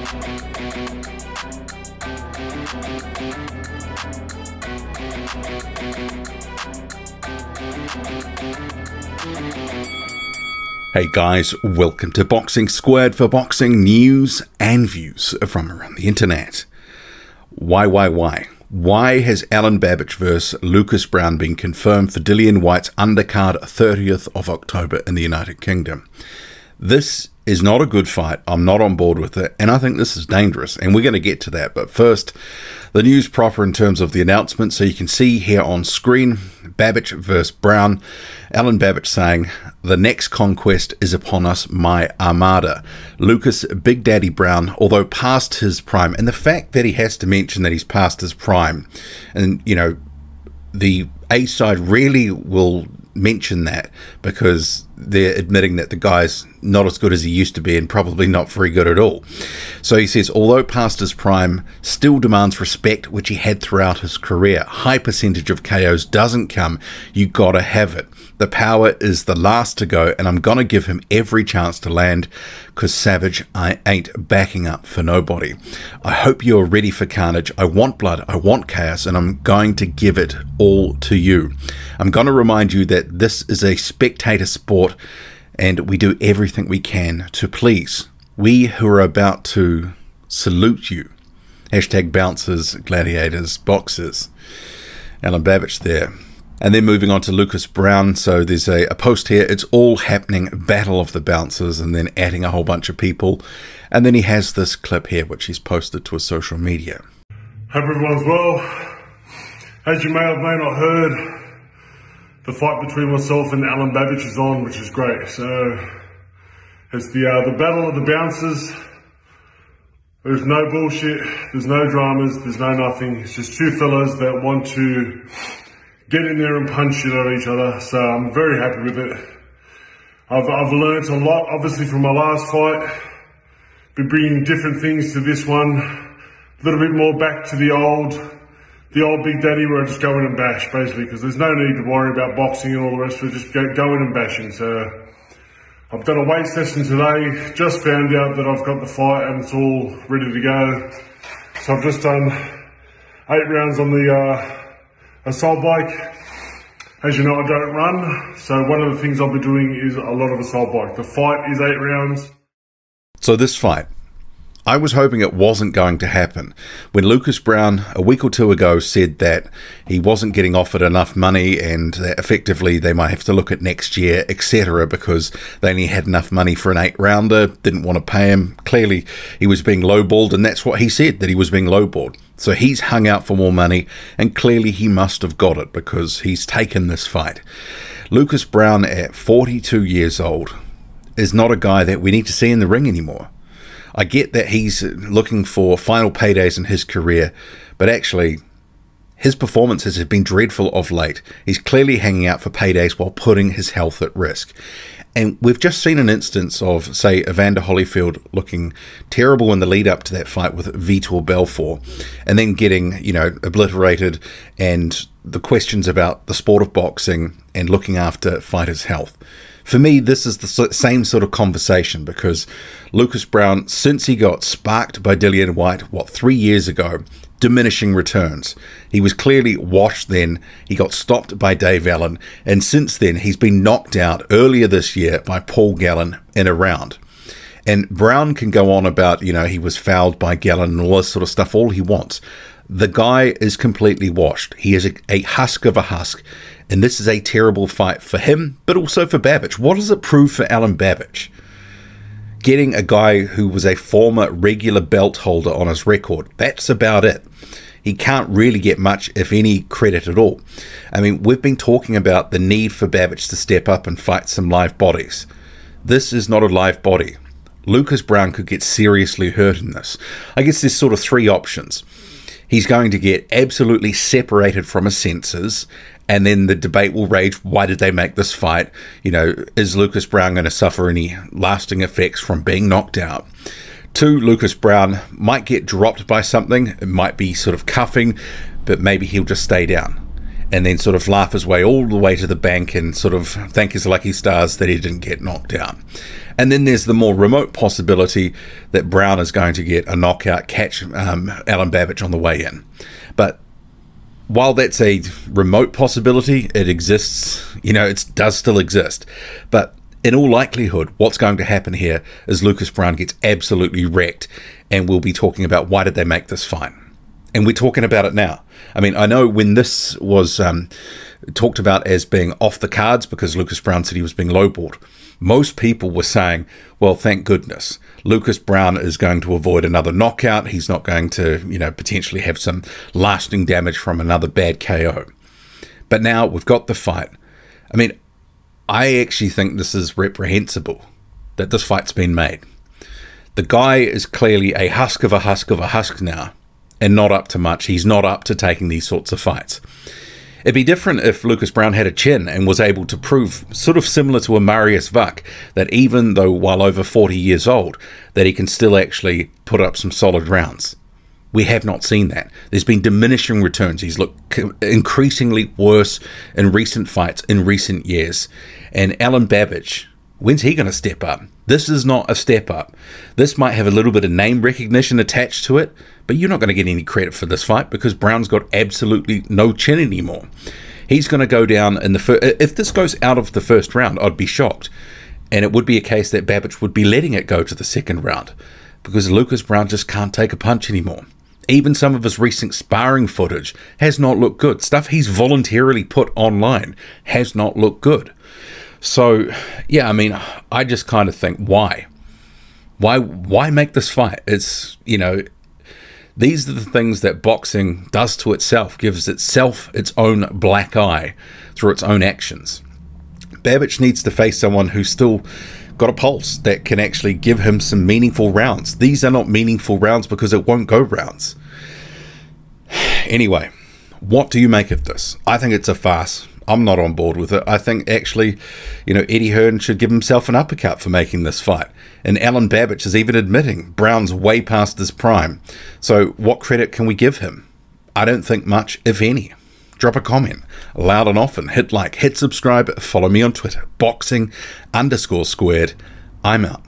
Hey guys, welcome to Boxing Squared for boxing news and views from around the internet. Why? Why has Alen Babic vs Lucas Browne been confirmed for Dillian Whyte's undercard 30th of October in the United Kingdom? This is not a good fight. I'm not on board with it, and I think this is dangerous, and we're going to get to that. But first, the news proper in terms of the announcement. So you can see here on screen, Babic versus Browne. Alen Babic saying, "The next conquest is upon us, my armada." Lucas Big Daddy Browne, although past his prime, and the fact that he has to mention that he's past his prime, and you know, the A side really will mention that because they're admitting that the guy's not as good as he used to be and probably not very good at all. So he says, although past his prime, still demands respect, which he had throughout his career. High percentage of KOs doesn't come. You gotta have it. The power is the last to go, and I'm gonna give him every chance to land, because Savage, I ain't backing up for nobody. I hope you're ready for carnage. I want blood, I want chaos, and I'm going to give it all to you. I'm going to remind you that this is a spectator sport, and we do everything we can to please. We who are about to salute you. Hashtag bouncers, gladiators, boxers. Alen Babic there. And then moving on to Lucas Browne. So there's a post here. It's all happening, battle of the bouncers, and then adding a whole bunch of people. And then he has this clip here, which he's posted to his social media. Hope everyone's well. As you may have may not heard, the fight between myself and Alen Babic is on, which is great. So it's the battle of the bouncers. There's no bullshit, there's no dramas, there's no nothing. It's just two fellas that want to get in there and punch it at each other. So I'm very happy with it. I've learned a lot, obviously, from my last fight. Been bringing different things to this one. A little bit more back to the old Big Daddy, where I just go in and bash, basically, because there's no need to worry about boxing and all the rest of it. Just go in and bashing. So I've done a weight session today. Just found out that I've got the fight and it's all ready to go. So I've just done 8 rounds on the assault bike. As you know, I don't run, so one of the things I'll be doing is a lot of assault bike. The fight is 8 rounds. So this fight, I was hoping it wasn't going to happen. When Lucas Browne a week or two ago said that he wasn't getting offered enough money and that effectively they might have to look at next year, etc., because they only had enough money for an 8-rounder, didn't want to pay him. Clearly he was being lowballed, and that's what he said, that he was being lowballed. So he's hung out for more money, and clearly he must have got it because he's taken this fight. Lucas Browne at 42 years old is not a guy that we need to see in the ring anymore. I get that he's looking for final paydays in his career, but actually his performances have been dreadful of late. He's clearly hanging out for paydays while putting his health at risk. And we've just seen an instance of, say, Evander Holyfield looking terrible in the lead up to that fight with Vitor Belfort, and then getting, you know, obliterated, and the questions about the sport of boxing and looking after fighters' health. For me, this is the same sort of conversation, because Lucas Browne, since he got sparked by Dillian Whyte, 3 years ago, diminishing returns. He was clearly washed then. He got stopped by Dave Allen, and since then he's been knocked out earlier this year by Paul Gallen in a round. And Browne can go on about, you know, he was fouled by Gallen and all this sort of stuff all he wants. The guy is completely washed. He is a husk of a husk. And this is a terrible fight for him, but also for Babic. What does it prove for Alen Babic? Getting a guy who was a former regular belt holder on his record. That's about it. He can't really get much, if any, credit at all. I mean, we've been talking about the need for Babic to step up and fight some live bodies. This is not a live body. Lucas Browne could get seriously hurt in this. I guess there's sort of 3 options. He's going to get absolutely separated from his senses, and then the debate will rage, why did they make this fight? You know, is Lucas Browne going to suffer any lasting effects from being knocked out? 2, Lucas Browne might get dropped by something. It might be sort of cuffing, but maybe he'll just stay down. and then sort of laugh his way all the way to the bank and sort of thank his lucky stars that he didn't get knocked out. And then there's the more remote possibility that Browne is going to get a knockout, catch Alen Babic on the way in. But while that's a remote possibility, it exists, you know, it does still exist. But in all likelihood, what's going to happen here is Lucas Browne gets absolutely wrecked, and we'll be talking about why did they make this fight. And we're talking about it now. I mean, I know when this was talked about as being off the cards because Lucas Browne said he was being lowballed, most people were saying, well, thank goodness, Lucas Browne is going to avoid another knockout. He's not going to, you know, potentially have some lasting damage from another bad KO. But now we've got the fight. I mean, I actually think this is reprehensible that this fight's been made. The guy is clearly a husk of a husk of a husk now, and not up to much. He's not up to taking these sorts of fights. It'd be different if Lucas Browne had a chin and was able to prove, sort of similar to a Marius Vuk, that even though while over 40 years old, that he can still actually put up some solid rounds. We have not seen that. There's been diminishing returns. He's looked increasingly worse in recent fights in recent years. And Alen Babic, when's he going to step up? This is not a step up. This might have a little bit of name recognition attached to it, but you're not going to get any credit for this fight because Browne's got absolutely no chin anymore. He's going to go down in the first. If this goes out of the first round, I'd be shocked. And it would be a case that Babic would be letting it go to the second round because Lucas Browne just can't take a punch anymore. Even some of his recent sparring footage has not looked good. Stuff he's voluntarily put online has not looked good. So, yeah, I mean, I just kind of think, why? Why make this fight? It's, you know, these are the things that boxing does to itself, gives itself its own black eye through its own actions. Babic needs to face someone who's still got a pulse that can actually give him some meaningful rounds. These are not meaningful rounds because it won't go rounds. Anyway, what do you make of this? I think it's a farce. I'm not on board with it. I think actually, you know, Eddie Hearn should give himself an uppercut for making this fight. And Alen Babic is even admitting Browne's way past his prime. So what credit can we give him? I don't think much, if any. Drop a comment, loud and often, hit like, hit subscribe, follow me on Twitter, boxing_squared. I'm out.